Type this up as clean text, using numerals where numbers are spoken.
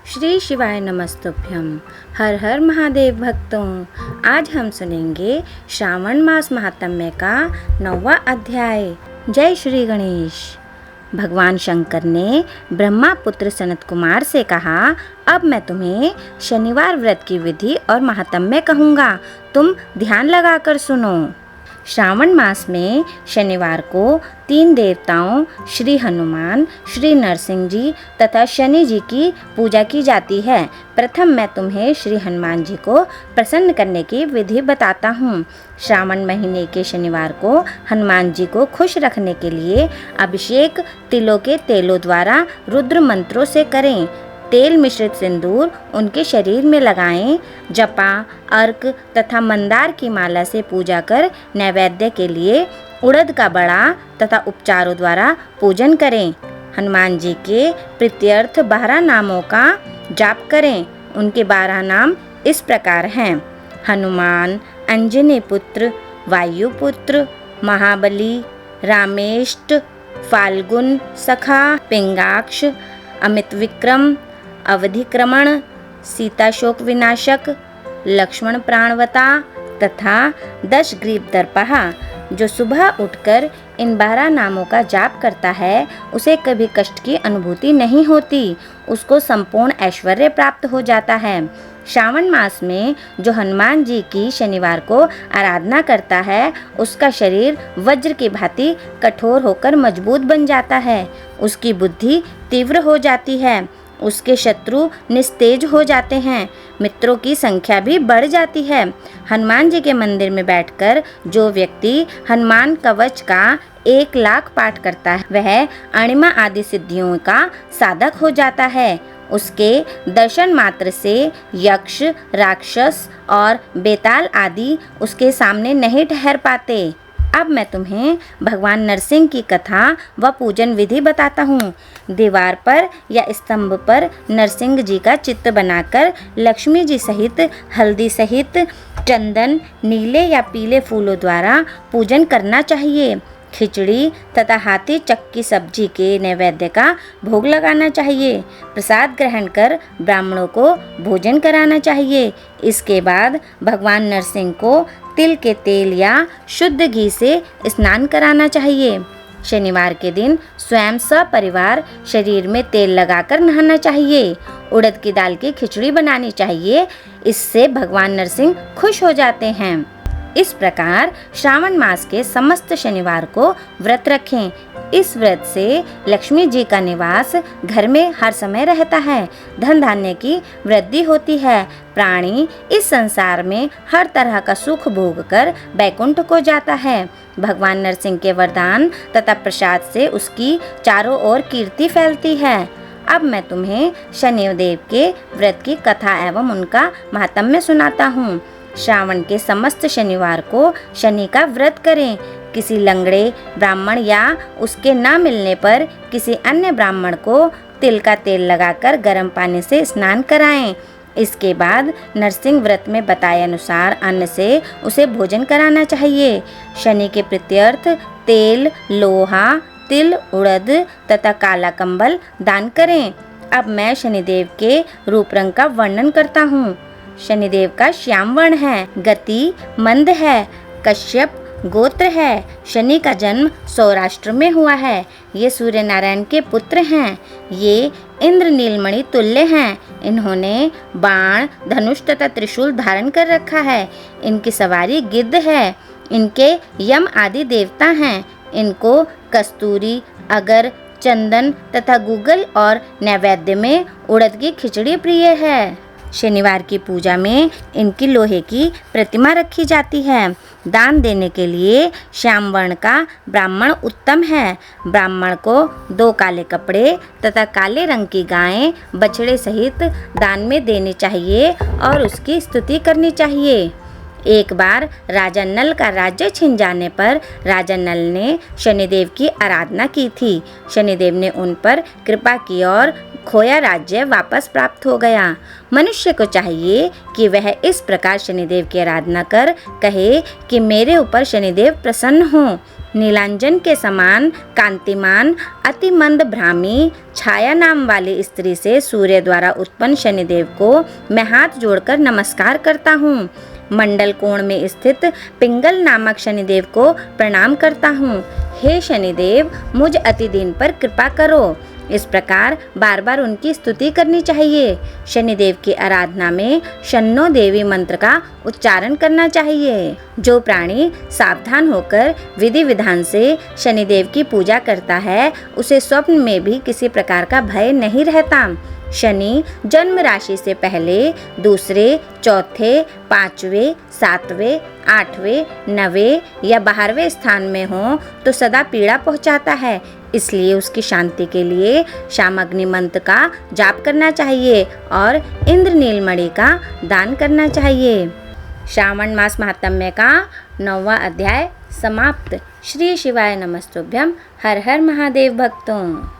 श्री शिवाय नमस्तुभ्यम। हर हर महादेव भक्तों, आज हम सुनेंगे श्रावण मास महात्म्य का 9वां अध्याय। जय श्री गणेश। भगवान शंकर ने ब्रह्मा पुत्र सनत कुमार से कहा, अब मैं तुम्हें शनिवार व्रत की विधि और महात्म्य कहूँगा, तुम ध्यान लगाकर सुनो। श्रावण मास में शनिवार को 3 देवताओं श्री हनुमान, श्री नरसिंह जी तथा शनि जी की पूजा की जाती है। प्रथम मैं तुम्हें श्री हनुमान जी को प्रसन्न करने की विधि बताता हूँ। श्रावण महीने के शनिवार को हनुमान जी को खुश रखने के लिए अभिषेक तिलों के तेलों द्वारा रुद्र मंत्रों से करें। तेल मिश्रित सिंदूर उनके शरीर में लगाएं। जपा, अर्क तथा मंदार की माला से पूजा कर नैवेद्य के लिए उड़द का बड़ा तथा उपचारों द्वारा पूजन करें। हनुमान जी के प्रीत्यर्थ 12 नामों का जाप करें। उनके 12 नाम इस प्रकार हैं: हनुमान, अंजनी पुत्र, वायुपुत्र, महाबली, रामेष्ट, फाल्गुन सखा, पिंगाक्ष, अमित विक्रम, अवधिक्रमण, सीता शोक विनाशक, लक्ष्मण प्राणवता तथा 10 ग्रीव दर्पहा। जो सुबह उठकर इन 12 नामों का जाप करता है उसे कभी कष्ट की अनुभूति नहीं होती, उसको संपूर्ण ऐश्वर्य प्राप्त हो जाता है। श्रावण मास में जो हनुमान जी की शनिवार को आराधना करता है उसका शरीर वज्र की भांति कठोर होकर मजबूत बन जाता है, उसकी बुद्धि तीव्र हो जाती है, उसके शत्रु निस्तेज हो जाते हैं, मित्रों की संख्या भी बढ़ जाती है। हनुमान जी के मंदिर में बैठकर जो व्यक्ति हनुमान कवच का 1 लाख पाठ करता है वह अणिमा आदि सिद्धियों का साधक हो जाता है। उसके दर्शन मात्र से यक्ष, राक्षस और बेताल आदि उसके सामने नहीं ठहर पाते। अब मैं तुम्हें भगवान नरसिंह की कथा व पूजन विधि बताता हूँ। दीवार पर या स्तंभ पर नरसिंह जी का चित्र बनाकर लक्ष्मी जी सहित हल्दी सहित चंदन, नीले या पीले फूलों द्वारा पूजन करना चाहिए। खिचड़ी तथा हाथी चक की सब्जी के नैवेद्य का भोग लगाना चाहिए। प्रसाद ग्रहण कर ब्राह्मणों को भोजन कराना चाहिए। इसके बाद भगवान नरसिंह को तिल के तेल या शुद्ध घी से स्नान कराना चाहिए। शनिवार के दिन स्वयं सपरिवार शरीर में तेल लगाकर नहाना चाहिए। उड़द की दाल की खिचड़ी बनानी चाहिए, इससे भगवान नरसिंह खुश हो जाते हैं। इस प्रकार श्रावण मास के समस्त शनिवार को व्रत रखें। इस व्रत से लक्ष्मी जी का निवास घर में हर समय रहता है, धन धान्य की वृद्धि होती है। प्राणी इस संसार में हर तरह का सुख भोग कर बैकुंठ को जाता है। भगवान नरसिंह के वरदान तथा प्रसाद से उसकी चारों ओर कीर्ति फैलती है। अब मैं तुम्हें शनिदेव के व्रत की कथा एवं उनका महात्म्य सुनाता हूँ। श्रावण के समस्त शनिवार को शनि का व्रत करें। किसी लंगड़े ब्राह्मण या उसके न मिलने पर किसी अन्य ब्राह्मण को तिल का तेल लगाकर गर्म पानी से स्नान कराएं। इसके बाद नरसिंह व्रत में बताए अनुसार अन्न से उसे भोजन कराना चाहिए। शनि के प्रीत्यर्थ तेल, लोहा, तिल, उड़द तथा काला कंबल दान करें। अब मैं शनिदेव के रूप रंग का वर्णन करता हूँ। शनिदेव का श्याम वर्ण है, गति मंद है, कश्यप गोत्र है। शनि का जन्म सौराष्ट्र में हुआ है। ये सूर्य नारायण के पुत्र हैं। ये इंद्र नीलमणि तुल्य हैं। इन्होंने बाण, धनुष तथा त्रिशूल धारण कर रखा है। इनकी सवारी गिद्ध है। इनके यम आदि देवता हैं। इनको कस्तूरी, अगर, चंदन तथा गूगल और नैवेद्य में उड़द की खिचड़ी प्रिय है। शनिवार की पूजा में इनकी लोहे की प्रतिमा रखी जाती है। दान देने के लिए श्याम वर्ण का ब्राह्मण उत्तम है। ब्राह्मण को 2 काले कपड़े तथा काले रंग की गायें बछड़े सहित दान में देनी चाहिए और उसकी स्तुति करनी चाहिए। एक बार राजा नल का राज्य छिन जाने पर राजा नल ने शनिदेव की आराधना की थी। शनिदेव ने उन पर कृपा की और खोया राज्य वापस प्राप्त हो गया। मनुष्य को चाहिए कि वह इस प्रकार शनिदेव की आराधना कर कहे कि मेरे ऊपर शनिदेव प्रसन्न हों। नीलांजन के समान कांतिमान अति मंद भ्रामी छाया नाम वाली स्त्री से सूर्य द्वारा उत्पन्न शनिदेव को मैं हाथ जोड़कर नमस्कार करता हूँ। मंडल कोण में स्थित पिंगल नामक शनिदेव को प्रणाम करता हूँ। हे शनिदेव, मुझ अतिदीन पर कृपा करो। इस प्रकार बार बार उनकी स्तुति करनी चाहिए। शनिदेव की आराधना में शन्नो देवी मंत्र का उच्चारण करना चाहिए। जो प्राणी सावधान होकर विधि विधान से शनिदेव की पूजा करता है, उसे स्वप्न में भी किसी प्रकार का भय नहीं रहता। शनि जन्म राशि से पहले, दूसरे, चौथे, पांचवें, सातवें, आठवें, 9वें या 12वें स्थान में हो तो सदा पीड़ा पहुंचाता है। इसलिए उसकी शांति के लिए शामग्नि मंत्र का जाप करना चाहिए और इंद्र नीलमणि का दान करना चाहिए। श्रावण मास महात्म्य का 9वां अध्याय समाप्त। श्री शिवाय नमस्तुभ्यम। हर हर महादेव भक्तों।